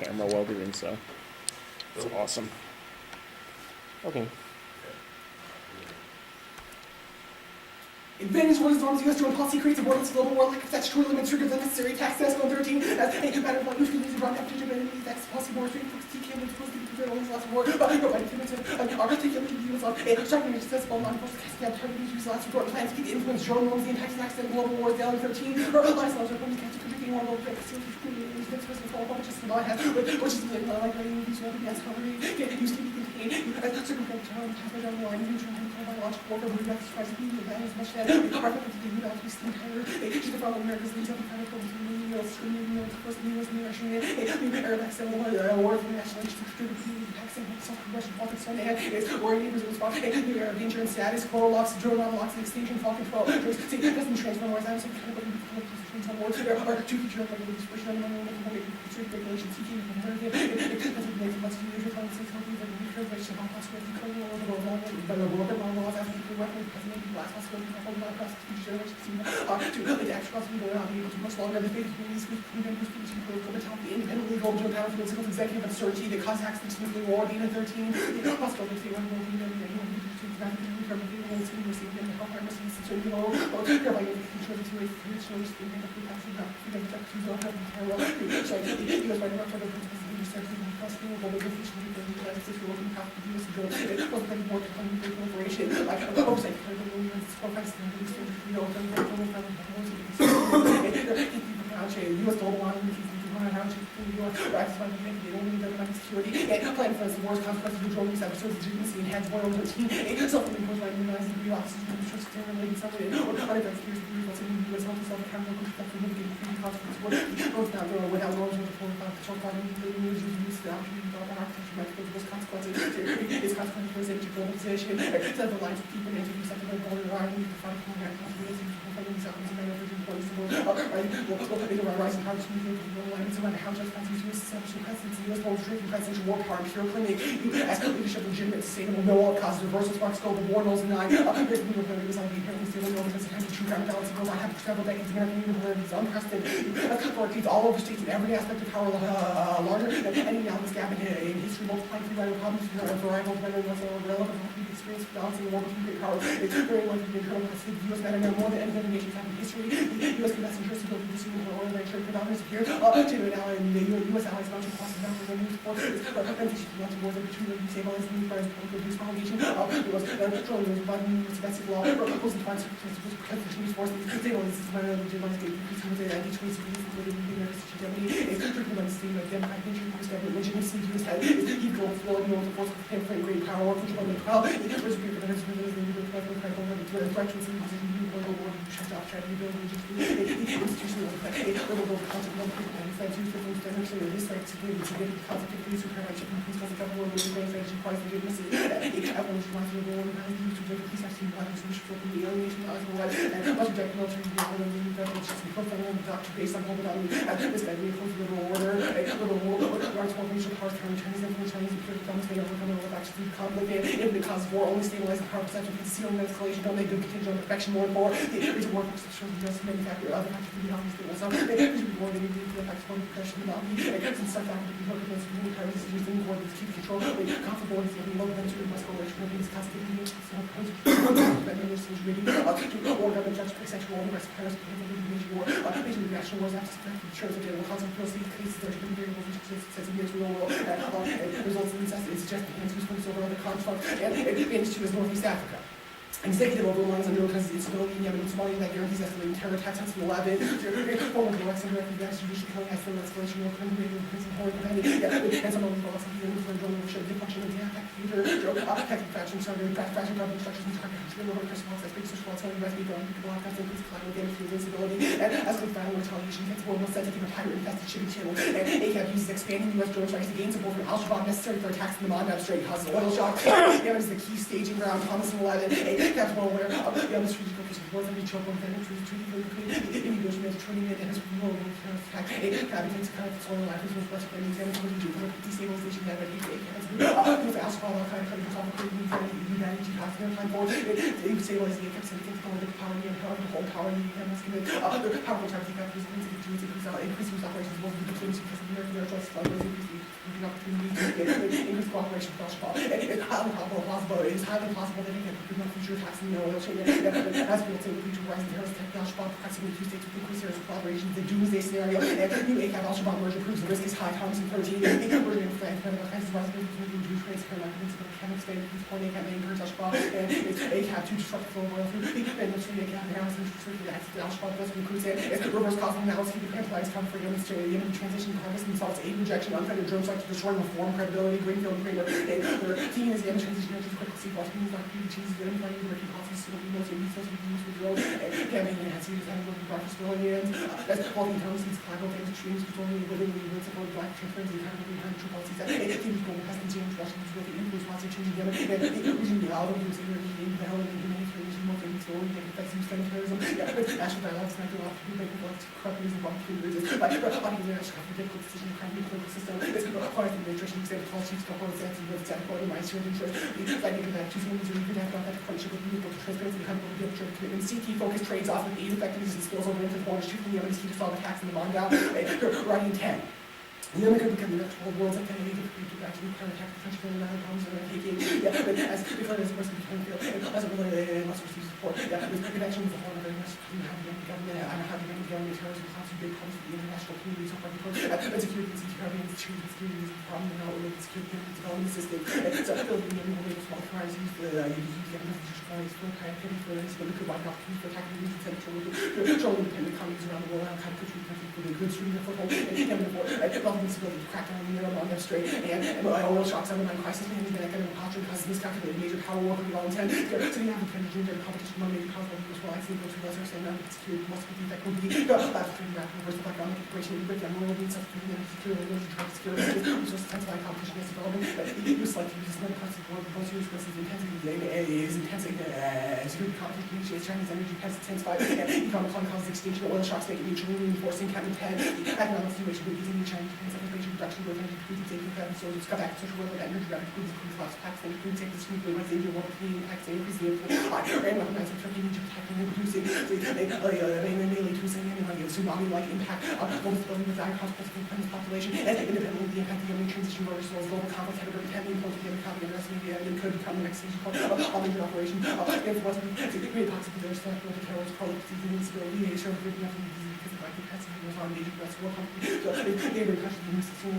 camera while doing so. It's awesome. Okay. Advantage what is norms U.S. drone policy creates a borderless global war like statutory limits triggers unnecessary tax test 113 as a matter of like who's going to use around after enemies tax policy more straight folks T can supposed to be prepared only last war but nobody can mention are taking the use of a striking accessible non-force casting out targeting use last resort plans to influence drone norms the tax tax and global wars down 13 or lies laws are going to catch predicting one of the next person for all just not have which is like writing these will be as covered get used to be contained circumference term pass down the line neutral biological warfare we got to try to be as much as our she's the problem America's lead up kind of from the U.S. first the U.S. Russian Arabic civil war from the national Pakistan self-progression politics on is war neighbors response new danger and status coral locks drone unlocks extinction fall control see doesn't transfer wars I'm saying kind of wars there are two future expression on the regulations seeking doesn't make much to use on 6 countries and regulation on possibility colonial over the world but the world and laws as the weapon president last possibility of all across the generation to the actual possibility will not be able to much longer the faith communities with members to political mentality independent legal joint power political executive uncertainty that cause accidents to the war data 13 possibility to anyone will be anyone who to permanently will see receiving the health care messages to the law or thereby control the two-way shows the end of the passing up to the to go ahead and carry on so I think the U.S. by the rest of the possible the efficiency of the United States will have to do this to go it was very more proliferation like oversight for the movements for Pakistan U.S. global line security and plan for the worst consequences of drone use episodes of agency and hands 113 self-imposed by immunizing the officers of the trust related something or other fears of the results in the U.S. health self-accountable constructive mitigating free consequences both now there without knowledge of the full control farming the news use the opportunity to develop architecture might give those consequences its consequences for the globalization set the lines of people and interviews second by border riding to find rising powers around how just fancy to establish presidency, U.S. world drinking presidential war power, pure clinic, U.S. leadership, legitimate, sustainable, no all causes, reversal, smart scope, of war, knows and I, there's new abilities on the apparently stealing over the kind of true ground balance, I have for several decades, American universe, unprecedented, authorities all over states in every aspect of power, larger than any analogous gap in history, multiplying free rider problems, variable, whether it's relevant, experience, balancing the war between great power, it's very likely to be internal custody, the U.S. matter now more than any other nation have in history, the U.S. can best interest in building this union oil and trade predominance here, to an ally in the U.S. allies mounting costs and numbers and news forces, representation to launch wars between the stabilized and neutralized public abuse promulgation, it was controlling those providing domestic law, proposing to find circumstances to protect the news forces, stabilized is my legitimate state, increasing the anti-choice of these, including the United States Germany, is drinking by the state of democratic nature, U.S. government legitimacy to his head, is he global flowing, you know, the force of him for great power, control and well, it was great for the threat to see the new global war, shut off, trying to build institutional effect, liberal concept of people and friends who different standards of this like security to get the concept of police who care about shipping police as a government will be going to price legitimacy. Everyone should want to go and use to get the police actually want to solution for the alienation as well and much of that military that it's just profile and doctrine based on global value and this guy reinforces liberal order, liberal order, large corporation powers turn Chinese influence, Chinese imperial dominance, they overcome the world actually conflict and the cause of war only stabilizing power perception, concealing escalation, don't make good contingent on perfection more and more. The reason war shows the U.S. manufacturer other countries to be obvious they will suffer. They should be more than the effects of depression and not be and stuff out to be looked at as military decisions in war to keep control. Comfortable is the low venture must go which will be discussed in the so to order the judge sexual unrest, Paris, war, major national wars after shows that they will cause these cases that are going to be variable says in years real world and results in necessity suggest the hands who's over other conflict and advantage to is Northeast Africa. Executive overlines on because it's ability in Yemen and Somalia that guarantees estimating terror attacks since 11. Former directs and direct extradition killing estimate escalation of criminal prison horror prevented. And some of the laws of the for drone show the function of the attack future. Attacking faction started fashion government structures and target control over response as big social responsibility by people and people like that increase climate damage to instability. And as we found retaliation against world most sensitive and pirate infested shipping channel. And ACAB uses expanding U.S. drone strikes to gain support from Al-Shabaab necessary for attacks in the Mandab Strait causes oil shock. Yemen is the key staging ground, Thomas and 11. That's well aware of the other strategic locations was and choke on them treaty in English means turning it as real attack habitats kind of soil life is much better than destabilization that with Al-Shabaab kind of complicated humanity has their time for it stabilizes the effects of the power and the whole power and the powerful targeting factors increasing operations will be deployed because of American air trust an opportunity to increase cooperation with Al-Shabaab. And it's highly plausible that it can prevent future attacks in the oil chain. As we will say, with future rising terrorist attack, Al-Shabaab proximity two states with increased areas of collaboration. The doomsday scenario, and new ACAB Al-Shabaab merger proves the risk is high. Thompson 13, merging with France, Canada, France, rising between Jewish transparent principle of chemical state, whose point ACAB may encourage Al-Shabaab, and it's ACAB to disrupt the flow of oil through the industry, ACAB, the Harris, and the acts of Al-Shabaab, thus recruits it, it's reverse causal analysis, he implies come for Yemen's transition, harvest themselves, aid rejection, unfettered drone strike to destroy reform, credibility, Greenfield, Kramer, and their team is Yemen transition, which is critical, see, Washington is not being cheesy, they're implying working policies, so we know, so we supposed to be used with drones, and campaign and serious having working breakfast civilians, that's faulty terms, these collateral things, extremes, controlling, living, and support black transparency, accountability, behind true policies, that team is going to custom change, Washington's with the influence, policy changing Yemen, and the region, the out of the city, the hell, and the humanitarian, more things, so we can affect some terrorism, national dialogue, not going off to be making corrupt reason, wrong fingers, like, international political decision, crime, political system, it's going to apply to the nutrition, example, policy, couple of sense, and with example, in my certain church, like, you can have two things, or you can have that friendship with people, transparency, accountability, objective commitment, CT focus trades off with aid effectiveness and skills oriented borders, shooting the evidence key to solve attacks in the Mongol, writing 10. Yemen could become the next world world's identity to actually attack the French family and problems that are taking. Yeah, but as declared as a person becoming field, as a related must receive support. Yeah, this connection with the whole very much how the government, I know how the government terrorism causes big problems for the international community, so far because security and security and security is a problem in our security and development system. So I feel like we will make a small crisis, use the institutional policies for connectivity for this, but we could provide opportunities for attacking the region to show independent economies around the world, how kind of country for the good streaming of football, and ability to crack down on the on them straight, and oil shocks undermine crisis management, economic culture, causes miscalculated major power war with all intent. So you have the tension of competition among major powers, whether it's relaxing, go to lesser, saying that security must be that could be after the reverse of economic integration, with them, world needs something that security, those who try to secure resources, intensify competition against development, but you select to use this many parts of the world, the most use versus intensity, is intensity, security competition, Chinese energy has intensified, economic causes extinction, oil shocks make it mutually reinforcing, Captain 10, economic situation, but using the Chinese information production with energy food taking effect, so it's got back to social work, energy rapid food, increase loss, tax, and food take the sweet, like they do one clean, tax, and increase the influence, and recognizing Turkey, Egypt, attacking and producing, mainly to saying anything like a tsunami-like impact on both building with dire consequences for the population, and independently the impact of the transition voters, as well as global conflict, had a very heavy influence on the economy, and the rest of media, and could become the next stage of major operation, influence, to create toxic for their staff, with the terrorists, public disease, and instability, a sure of nothing disease, because of like the pets, and was on major threats, war company, so they were countries in the system, a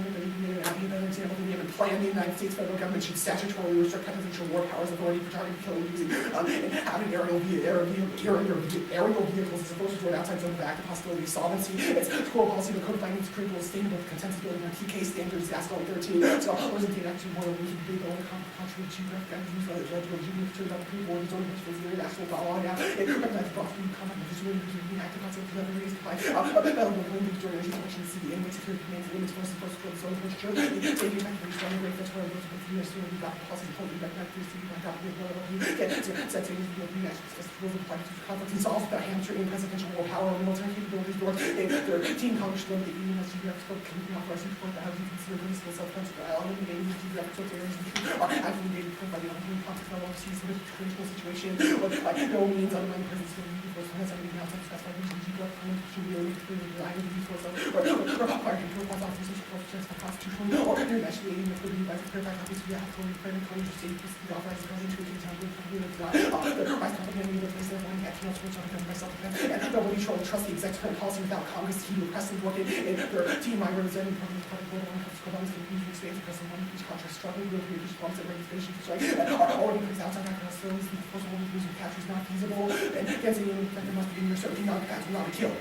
better example than the Yemen plan, the United States federal government should statutorily restrict presidential war powers authority for targeting, killing, using, and having aerial vehicles as opposed to an outside zone of active hostility, solvency. It's core policy to codifying its critical sustainable consensus building on TK standards, ASCO 13. So, wasn't the actually more than we could be the only controversial geographic entities that led to a geographic about the people and zone principles in the international dialogue. Now, it recognizes Boston comment with visually using active concepts of other raised by available Olympic journalism, which is the inmate security commands, limits forces, forces, for the zone, which shows the safety effectively strong great that's where those with the US we got the policy to back back to the city, back up with one of you get set things with the national rules of parties conflicts and solve the hamstring presidential war power and military capabilities doors. Their team Congress limited the Union as geographic scope can authorize support that how you consider municipal self-defense eliminating the geographic scope areas which are actively engaged by the ongoing conflict of overseas with a traditional situation or by no means undermining presence of the force has anything else that's specified in geographic connection really clear the line of the force or required control force officers support just the constitution or international aid with the by the clear copies we have to refer to Congress state the authorized president to example the vice president in the place of one action of which I have myself and nobody should trust the executive policy without Congress he requested working in their team I representing from the public board on Congress to the expansion pressing one each contract struggling with the response and registration strike are already placed outside our facilities the force of using capture is not feasible and against any effective must be in your certainty not attacks will not be killed.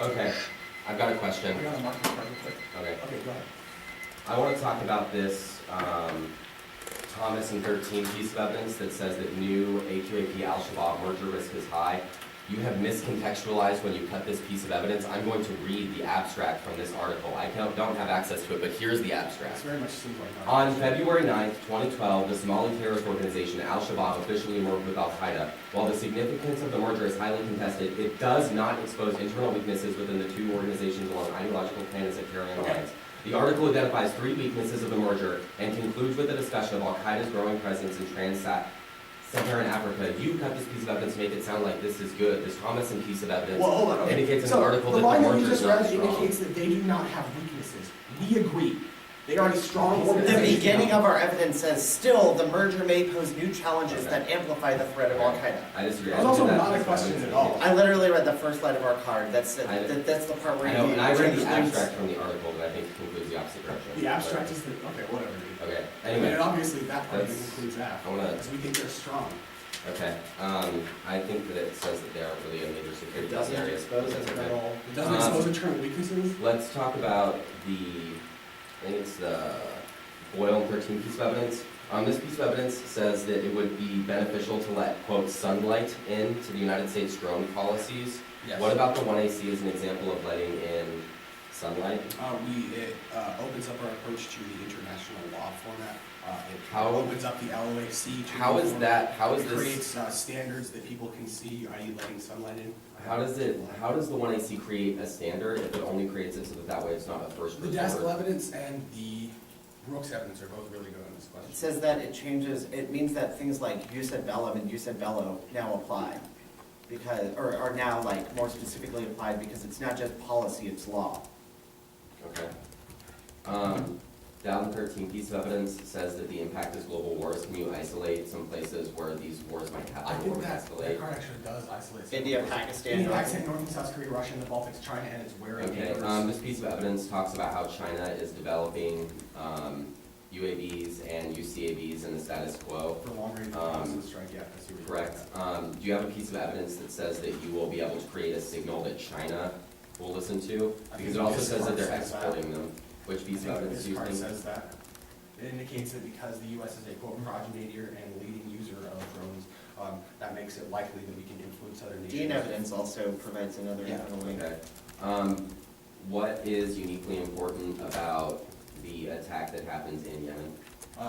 Okay, I've got a question. I got a market real quick. Okay. Okay, go ahead. I want to talk about this Thomas and 13 piece of evidence that says that new AQAP Al-Shabaab merger risk is high. You have miscontextualized when you cut this piece of evidence. I'm going to read the abstract from this article. I don't have access to it, but here's the abstract. It's very much simpler. On February 9th, 2012, the Somali terrorist organization Al-Shabaab officially merged with Al-Qaeda. While the significance of the merger is highly contested, it does not expose internal weaknesses within the two organizations along ideological plans and sectarian lines. The article identifies 3 weaknesses of the merger and concludes with a discussion of Al-Qaeda's growing presence in Sub-Saharan Africa. You cut this piece of evidence to make it sound like this is good. This Thomason piece of evidence indicates in the article that the merger is not strong. Indicates that they do not have weaknesses. We agree. They are a strong The organization. beginning of our evidence says, still, the merger may pose new challenges that amplify the threat of Al-Qaeda. I disagree. That was I think also that not a piece of question evidence at is- all. I literally read the first line of our card, that's the part where I know, you. and I read the includes- abstract from the article, but I think it concludes the opposite direction. The abstract is the, okay, whatever. Okay, And anyway, obviously that part That's- includes that, I wanna, because we think they're strong. okay, I think that it says that they aren't really a major It security doesn't area. expose us Okay. at all. It doesn't expose internal weaknesses. Let's talk about I think it's the Boyle and 13 piece of evidence. This piece of evidence says that it would be beneficial to let, quote, sunlight into the United States drone policies. Yes. What about the 1AC as an example of letting in sunlight? It opens up our approach to the international law format. It How- opens up the LOAC. to How the is format. that, how is It this, creates standards that people can see, i.e. letting sunlight in. how does the 1AC create a standard if it only creates it so that way it's not a first The resort? Daskell evidence and the Brooks evidence are both really good on this It question. says that it means that things like jus ad bellum and jus ad bello now apply. Because, or are now like more specifically applied because it's not just policy, it's law. Okay. Down the 13 piece of evidence says that the impact is global wars. Can you isolate some places where these wars might I happen or think would that escalate? card actually does isolate. some India, of those. Pakistan, India, North- Pakistan, North and South Korea, Russia, and the Baltics, China, and it's where it Okay, neighbors. this piece of evidence talks about how China is developing UAVs and UCAVs in the status quo. For long range um, reconnaissance strike, yeah, I see what you're Correct. Do you have a piece of evidence that says that you will be able to create a signal that China will listen to? I Because think it also this says that card they're says that. exporting them. Which piece of evidence do you This think? card says that. It indicates that because the U.S. is a quote progenitor and leading user of drones, that makes it likely that we can influence other nations. Gene evidence also provides another Yeah. link. Okay. What is uniquely important about the attack that happens in Yemen?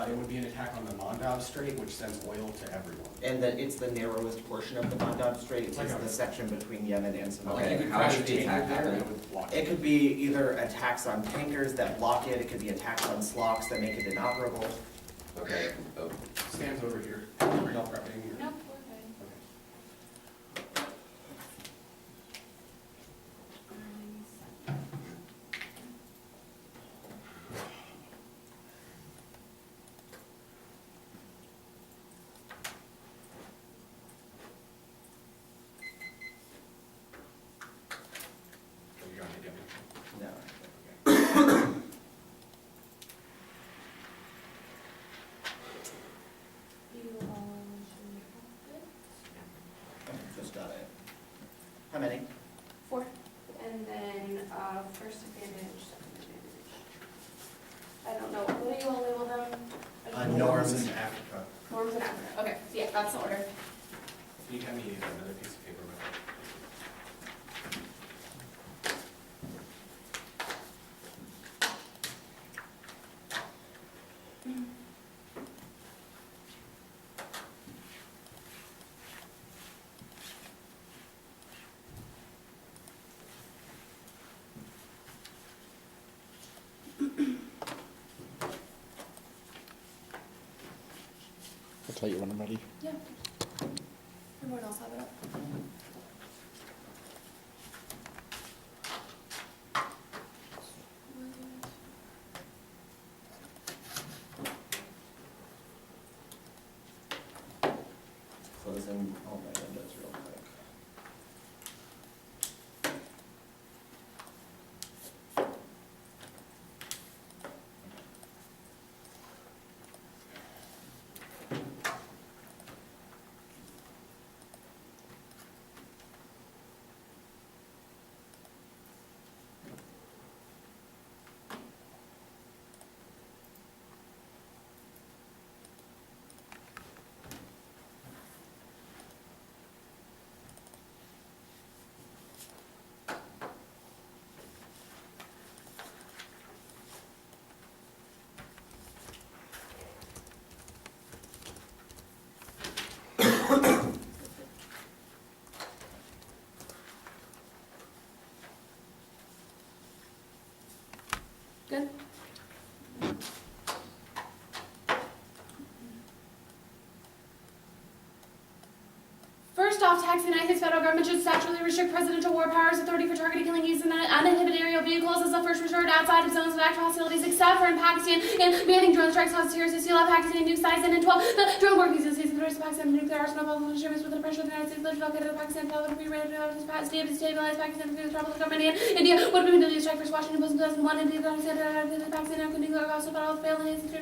It would be an attack on the Mandab Strait, which sends oil to everyone. And that it's the narrowest portion of the Mandab Strait, it's Like a- the section between Yemen and Somalia. Okay, You could how crash does a the tanker attack there and happen? it would block It could be either attacks on tankers that block it could be attacks on slocks that make it inoperable. Okay. Oh, Stands over here. No prepping here. Nope, we're good. Okay. So you got any damage? No. Okay. You all should have it. Just got it. How many? 4. And then, first advantage, second advantage. I don't know, what do you all label them? Norms. in Africa. Norms and Africa, okay, so yeah, that's the order. You got me another piece of paper with it. I'll tell you when I'm ready. Yeah. Everyone else have it up? Closing all my windows real quick. off, tax the United States federal government should statutorily restrict presidential war powers authority for targeting, killing, use, and uninhibited aerial vehicles as a first resort outside of zones of actual hostilities, except for in Pakistan, and banning drone strikes cause terrorists to seal out Pakistan, nuke sites, and in 12, the drone war uses the rest of Pakistan, nuclear arsenal, possible distributes with the pressure of the United States, located in Pakistan, followed be ready to stabilize Pakistan through the trouble of government, and India would have been to strike first Washington Post in 2001, India, Pakistan, and nuclear also battle failed, and to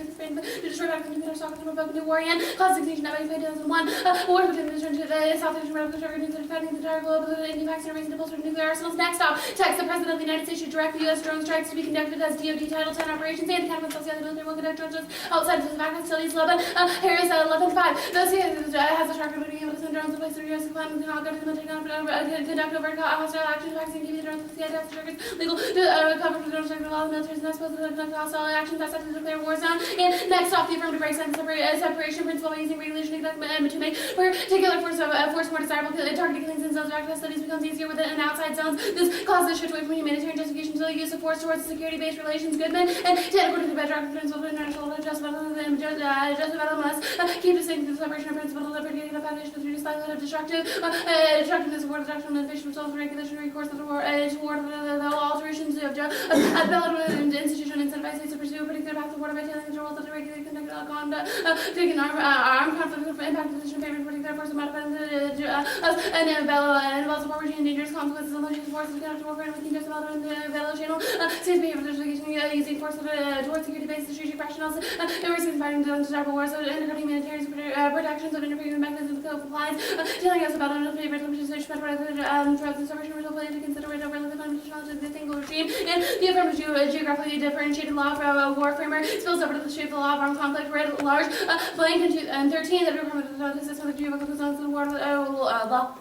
destroy Pakistan, nuclear stock, and provoke a new war, and cause extinction of 2001, war between the return to the South Asian Republic, defending the entire globe, India, Pakistan, raising the bolster of nuclear arsenals. Next up, text the President of the United States should direct the U.S. drone strikes to be conducted as DoD Title 10 operations, and the Cabinet of the military will conduct drones outside of the facilities. Harris 11.5. Those has a track record of being able to send drones in place of U.S. plans and not go to the military, conduct overt hostile actions, vaccine, give the drones to the CIS targets, legal cover for the drone strike, allow the military is not supposed to conduct hostile actions outside of the declared war zone. And next off, the affirmative breaks and separation principle by using regulation to make particular force more desirable. Targeting killings in zones of active studies becomes easier within and outside zones. This causes a shift away from humanitarian justification to the use of force towards security-based relations. Goodman and 10, according to the bedrock principle of international justice, must keep distinct the separation of principle of liberty and the foundation of reduced likelihood of destructiveness of war, destruction, and invasion of self regulation, recourse to the war, toward the alterations of ability and institution incentivize states to pursue a particular path of war by tailing control of the regularly conducted conduct, taking armed conflict of impact position in favor of particular force of modified and involves a war regime, dangerous consequences, and malicious forces of conduct warfare, and within just about in the Velo channel, states behavior justification using force towards security-based strategic rationales, and we're fighting undesirable wars, and undercutting humanitarian protections of interfering mechanisms of compliance, telling us about unfavorable legislation, threats and separation of play to consider it over the fundamental challenges of the single regime, and the affirmative geographically differentiated law of war framework spills over to the shape of the law of armed conflict, read at large, blank in 13, that requirement of the system of geographical zones and war law.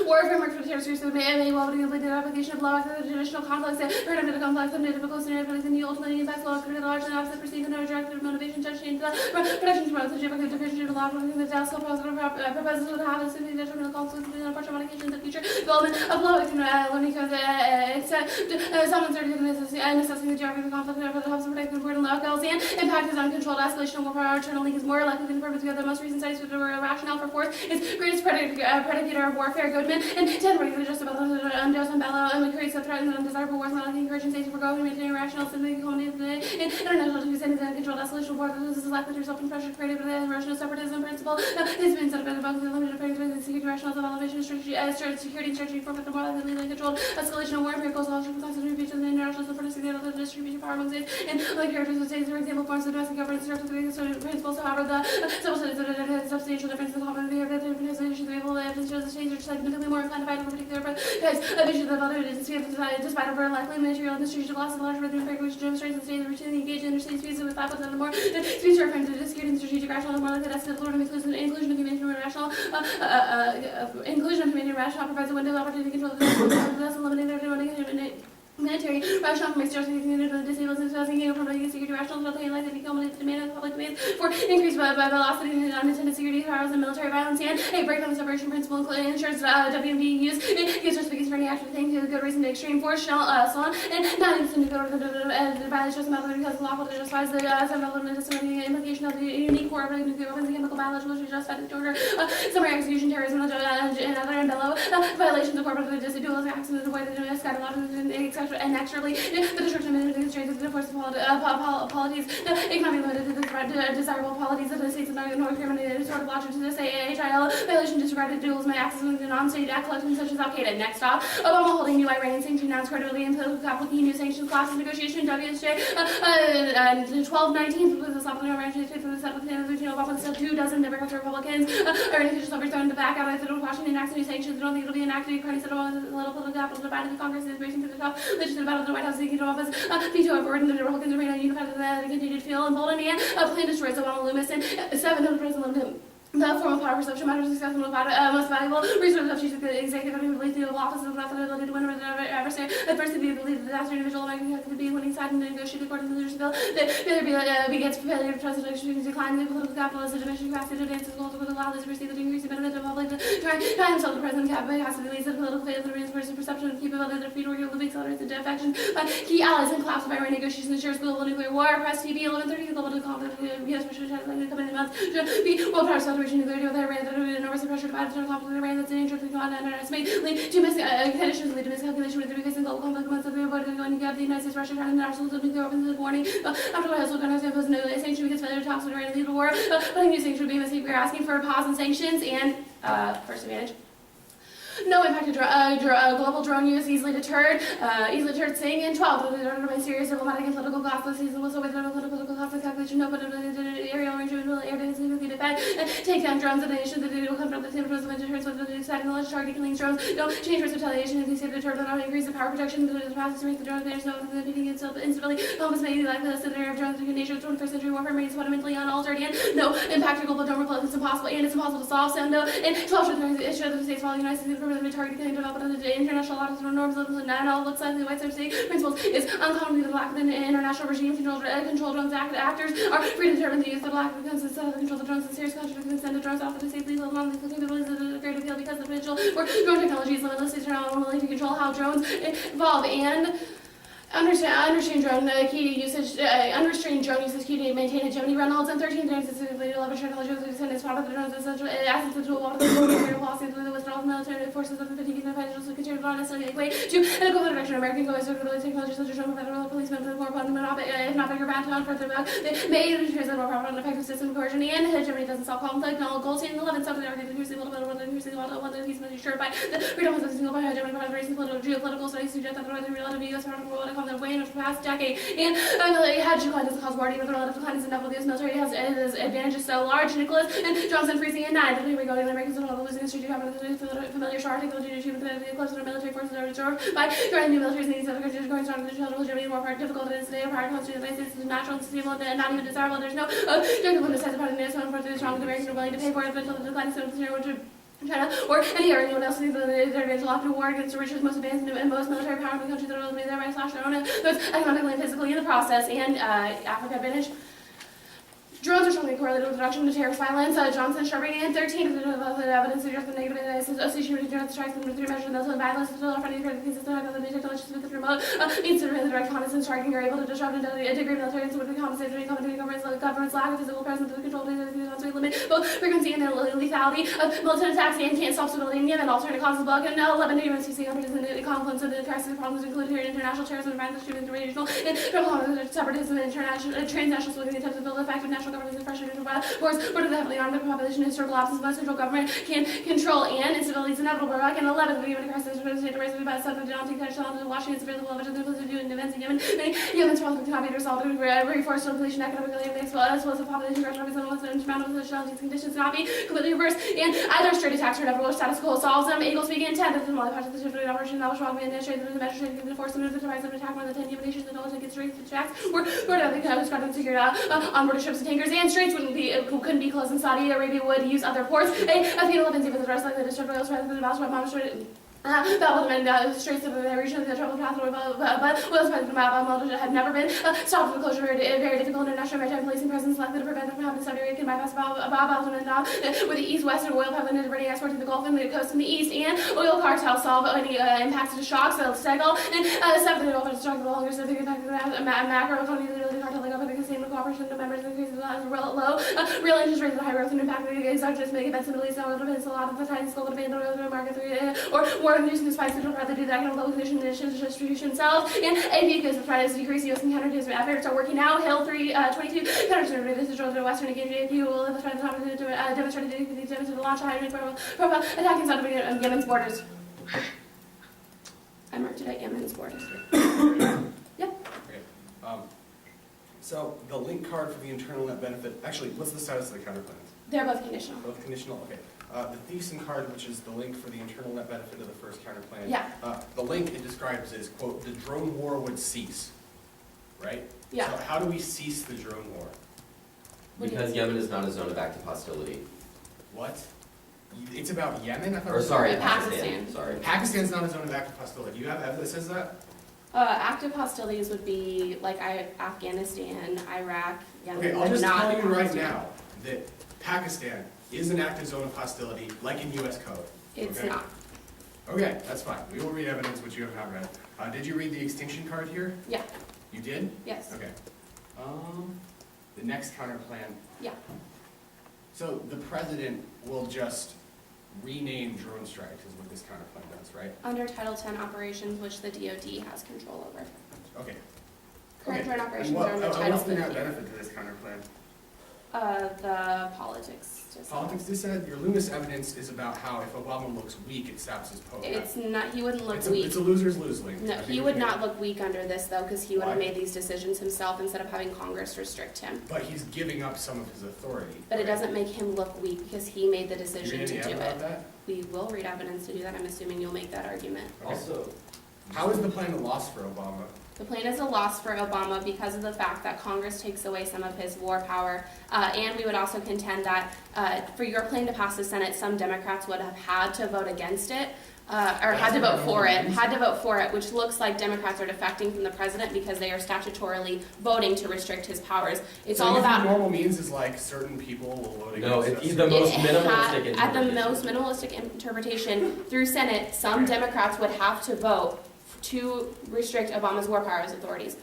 War framework for terrorists may well be completed application of law to the traditional conflicts that turn into complex and difficult scenarios in the ultimately impacts law created large and offset perceived and directed motivation to change the protection to the geographic differentiated law from the Dallas proposal proposes to have a significant detrimental consequences and partial modification of the future development of law learning to summons or and assessing the geographic conflict that helps protect important locales and impact is uncontrolled escalation of war power internally is more likely than purpose of the most recent studies with the rationale for force is greatest predicator of warfare. Goodman and 10 regularly just about unjust and bellow and creates a threat and undesirable wars, not encouraging states to forego humanitarian rational sympathy, economy, and international to and uncontrolled escalation of war. This is likely to result in pressure created by the rational separatism principle. These means that both the limited appearance with the security rationals of elevation security and strategy for the more likely controlled escalation of war vehicles, also constitute features of the international support of the distribution power among states and other characters of states, for example, forms of domestic governance structure principles. However, the civil studies that are substantial difference in the common behavior that the organization to be able to evidence shows the states are significantly more inclined to fight over particular because a vision of other despite over likely material and distribution loss of large rhythm and which demonstrates the states routinely engaged in interstate species with that but more species referring to disputing and strategic rational more likely that's the Florida inclusion of humanitarian rational inclusion of humanitarian rational provides a window of opportunity to control the eliminating military rational from extraordinary to the disabled and discussing from the security rational to the like become the demand of public demands for increased by velocity and unintended security powers and military violence and a breakdown of separation principle ensures WMD use gives us speaking for any actual thing to good reason to extreme force salon and not instant to go to the violence just matter because lawful to justify the the implication of the unique core of nuclear weapons and chemical biological which justified the order summary execution terrorism and other and below violations of corporate dual attacks and the way that the scatter and naturally, the destruction of administrative the force polities, economic limited to the desirable qualities of the states of North Carolina, sort of logic to this AHIL, violation disregarded duels may access the non-state act collections such as Al-Qaeda. Next off, Obama holding new Iranian sanctions announced credibility and political capital new sanctions classes negotiation, WSJ, 12/19, with the supplemental arrangement for the settlement of the Obama still 2 dozen Democrats and Republicans, Iranian officials overthrown to back out of the Washington acts new sanctions. I don't think it'll be enacted. Ukraine said Obama is a little political capital divided the Congress is racing to the top. Legislative battle of the White House seeking office, veto of burden the Republicans remain unified with the continued feel emboldened and plan destroys Obama Loomis and 7 of the president. The formal power perception matters discussed most valuable resource of chief executive who believes the office of the ability to win over the adversary. The first to be believed that the disaster individual American could be winning side and negotiate according to the leadership bill. The failure begins failure of trust and decline the political capital as a diminished capacity to advance his goals with allow this to receive the increasing benefit of the public to try himself the president has to release the political failure to reinforce the perception of capability of the defeat or will be accelerated the defection by key allies and collapse of Iran negotiations ensures global nuclear war. Press TV 11:30 global conflict. Yes, we should have come in the month. World power reaching nuclear deal with Iran that would enormous pressure to buy the conflict with Iran that's an injury to the continent and underestimate lead to conditions lead to miscalculation with the facing global conflict months of the avoided going to get the United States, Russia, China, and national nuclear weapons with warning. After the Household Congress imposed no sanction because failure to talks with Iran and lead the war. I think new sanctions would be a mistake. We're asking for a pause in sanctions and first advantage. No impact to global drone use, easily deterred, saying in 12, the remain serious diplomatic and political costs, season was with political costs, calculation, no, but aerial range of air data, defend, take down drones, and the nation that they will come from the same drones of deterrence with the exciting knowledge, targeting killing drones, don't change risk retaliation, if they say deterred, but not increase the power protection, the capacity to make the drone, there's no defeating itself instability, Columbus may be like the center of drones, the nation of 21st century warfare remains fundamentally unaltered, and no impact to global drone repellent, it's impossible, and it's impossible to solve, so no, and 12 issue of the states following the United States government targeting development of the international laws and norms and all looks like the white state principles is uncommonly the lack of an international regime control drones actors are free to determine the use of the lack of consent to control the drones and serious contradiction consent to drones off the safely legal non-lethal capabilities of the great appeal because the potential for drone technology is limitless is unwilling to control how drones evolve and unrestrained drone key usage, unrestrained drone usage key to maintain hegemony. Reynolds and 13 days specifically to leverage technology with descendants part of the drones essential assets to water the imperial policy through the withdrawal of military forces of the fatigue and financial security not necessarily equate to an equivalent direction. American go to technology such as drone federal policemen for more fundamental, if not bigger bad town further back. They may introduce a more powerful and effective system of coercion and hegemony doesn't solve conflict. All goals in 11 something are going to see a little bit of one that he's been assured by the freedom of the single by hegemony part of the race and geopolitical studies suggest that the relative U.S. power of the world the way in the past decade. And the hedge decline doesn't cause war, even the relative decline is inevitable because military has advantages so large. Nicholas and Johnson freezing in 9. The we go to the Americans and all the losing history to have a familiar short article to achieve the close to the military forces are absorbed by growing new militaries in these other countries going strong to the children Germany more part difficult than today. Prior constitution of the United States is natural and stable and not even desirable. There's no technical necessity part of the nation for the strong Americans are willing to pay for it until the decline is China or any or anyone else needs their advantage to lock war against the richest, most advanced, and most military power in the country that will be there by slash their own both economically and physically in the process. And Africa advantage. Drones are strongly correlated with reduction of terrorist violence. Johnson, Sharping, and 13 the evidence suggests the negative association with drones strikes and military measures and those with violence is still finding the consistent of the technologies with the remote means to the direct reconnaissance targeting are able to disrupt and degrade military and with the compensatory government's lack of physical presence to control to limit both frequency and lethality of militant attacks and can't stop stability in Yemen. Alternate causes of block and 11 UNC the confluence of the crisis problems include here international terrorism and violence, regional and separatism and transnational solution attempts to build effective national governments and pressure control wars border the heavily armed population historical absence of central government can control and instability is inevitable. Iraq and 11 the human crisis was to raise about 7 daunting challenges of Washington's available leverage and the ability to do in events in Yemen. Many Yemen's problems cannot be resolved with reinforced population economically and explosive population pressure and insurmountable challenging conditions cannot be completely reversed and either straight attacks or never status quo solves them. Eagle speaking intent of the Somali part of the shifting operation now strong man administrated the measures taken to force them to rise and attack more than 10 Yemen nations and military straight attacks were out of the squadron secured on board ships and tankers and straits couldn't be closed in Saudi Arabia would use other ports. A few 11 even the rest like the district oil strength of the Basra monastery Babylon and straits of the region of the troubled path but Wales President Babylon had never been stopped from closure very difficult international maritime policing presence likely to prevent them from having Saudi Arabia can bypass Babylon and with the east-west oil pipeline and burning export to the Gulf and the coast in the east and oil cartels solve any impacts to shocks they'll staggle and 7 oil to struggle the longer so the impact of macro economy the cartel like over the casino cooperation of members increases low real interest rates and high growth and impact the exogenous make events in the Middle East now oil depends a lot of the time global demand on oil market or war inducing the spikes that will rather do that kind of low condition distribution themselves and AP because the threat is decreasing US and counterterrorism efforts are working now Hill 322 counterterrorism this is the Western against JFU will the threat to demonstrate the launch of high profile attacking Saudi Arabia and Yemen's borders. I marked it at Yemen's borders. Yep. Okay. So the link card for the internal net benefit, actually, what's the status of the counterplans? They're both conditional. Both conditional? Okay. The Thiessen card, which is the link for the internal net benefit of the first counterplan. Yeah. The link it describes is, quote, the drone war would cease, right? Yeah. So how do we cease the drone war? Because Yemen is not a zone of active hostility. What? It's about Yemen? I thought it Or was sorry, about Pakistan. Sorry. Pakistan's not a zone of active hostility. Do you have evidence that says that? Active hostilities would be like Afghanistan, Iraq, Yemen. Okay, I'll just not tell you right hostile. now that Pakistan is an active zone of hostility, like in U.S. code. It's okay? not. Okay, that's fine. We will read evidence which you have not read. Did you read the extinction card here? Yeah. You did? Yes. Okay. The next counter plan. Yeah. So the president will just rename drone strikes is what this counterplan does, right? Under Title 10 operations, which the DoD has control over. Okay. Current Okay. joint And operations what- are under what's Title the net 15. benefit to this counterplan? The politics. Politics dissent, your Loomis evidence is about how if Obama looks weak, it saps his power. It's not, he wouldn't look It's weak. a loser's lose-link. No, I think he we would can- not look weak under this though, because he would have Why? made these decisions himself instead of having Congress restrict him. But he's giving up some of his authority. But it right? doesn't make him look weak because he made the You're decision gonna to do be about it. that? We will read evidence to do that. I'm assuming you'll make that argument. Okay. Also, How is the plan a loss for Obama? The plan is a loss for Obama because of the fact that Congress takes away some of his war power. And we would also contend that for your plan to pass the Senate, some Democrats would have had to vote against it, or had to vote for it, which looks like Democrats are defecting from the president because they are statutorily voting to restrict his powers. It's So all you think about... normal means is like certain people will vote against no, us? it's the most minimalistic At the interpretation. most minimalistic interpretation through Senate, some Democrats would have to vote to restrict Obama's war powers authorities.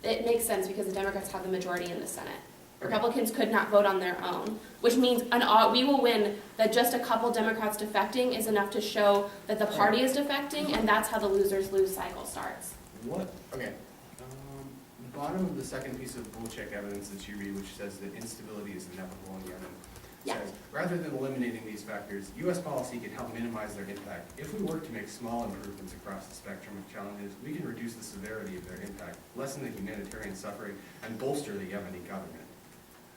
It makes sense because the Democrats have the majority in the Senate. Republicans could not vote on their own, which means we will win that just a couple Democrats defecting is enough to show that the party is defecting, and that's how the losers lose cycle starts. What? Okay. The bottom of the second piece of bullcheck evidence that you read, which says that instability is inevitable in Yemen, Yeah. says, rather than eliminating these factors, U.S. policy can help minimize their impact. If we work to make small improvements across the spectrum of challenges, we can reduce the severity of their impact, lessen the humanitarian suffering, and bolster the Yemeni government.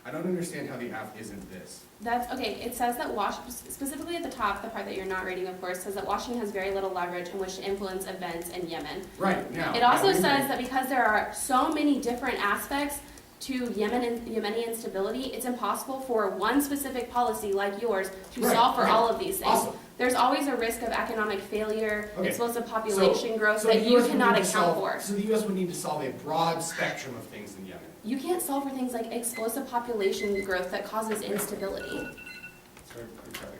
I don't understand how the app isn't this. That's, okay, it says that specifically at the top, the part that you're not reading, of course, says that Washington has very little leverage in which to influence events in Yemen. Right, now. It also now we says agree. that because there are so many different aspects to Yemeni instability, it's impossible for one specific policy like yours to Right, solve for right. all of these things. Awesome. There's always a risk of economic failure, Okay. explosive population growth So that the you US would cannot need to account solve- for. So the U.S. would need to solve a broad spectrum of things in Yemen. You can't solve for things like explosive population growth that causes instability. Sorry, I'm sorry.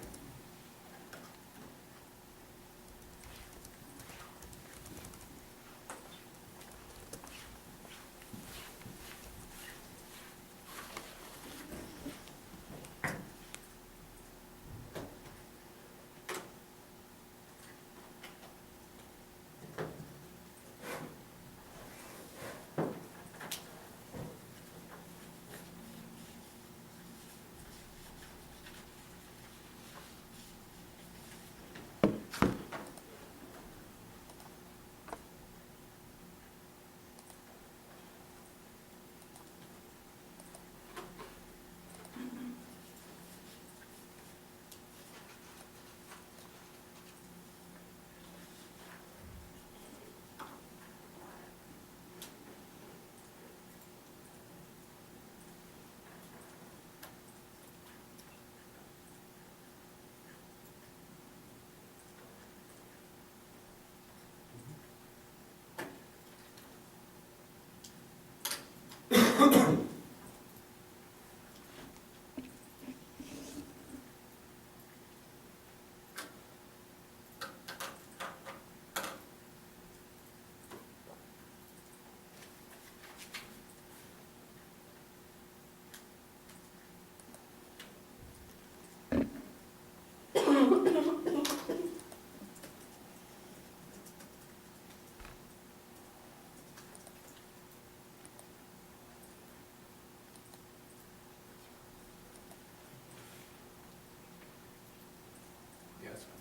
Yeah, that's fine.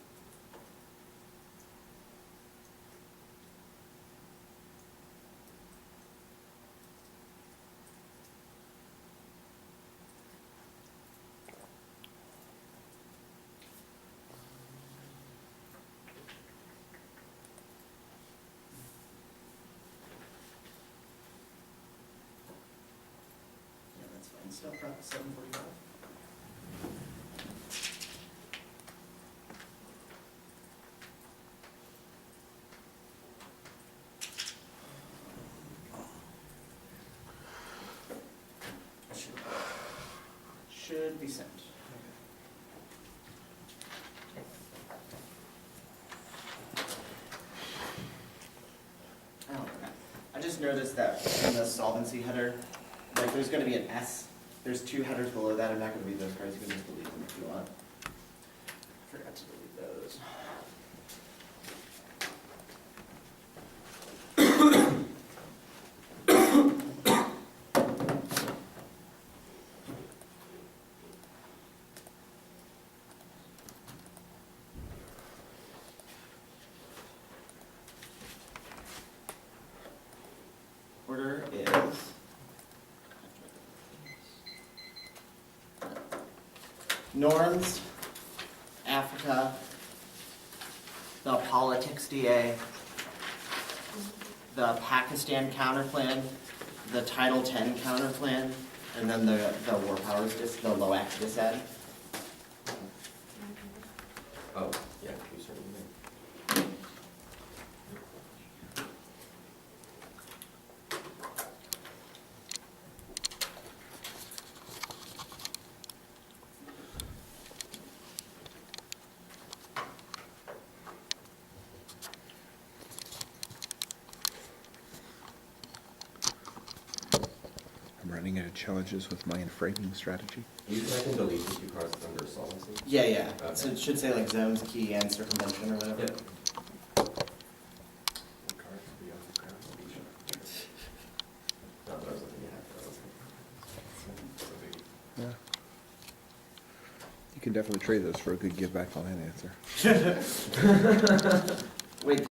Yeah, that's fine. Still prep 7:45. Should be sent. Oh, okay. I just noticed that in the solvency header, like there's gonna be an S There's 2 headers below that, I'm not gonna read those cards, you can just delete them if you want. Forgot to delete those. Order is norms, Africa, the politics DA, the Pakistan counterplan, the Title X counterplan, and then the war powers, the LOAC disad. Oh, yeah, you certainly may. I'm running out of challenges with my framing strategy. I can delete the 2 cards that's under solvency. Yeah, yeah, Okay. so it should say like zones, key, and circumvention or whatever. Yep. Not what I was looking at. Yeah. You can definitely trade those for a good give back on that answer. Wait,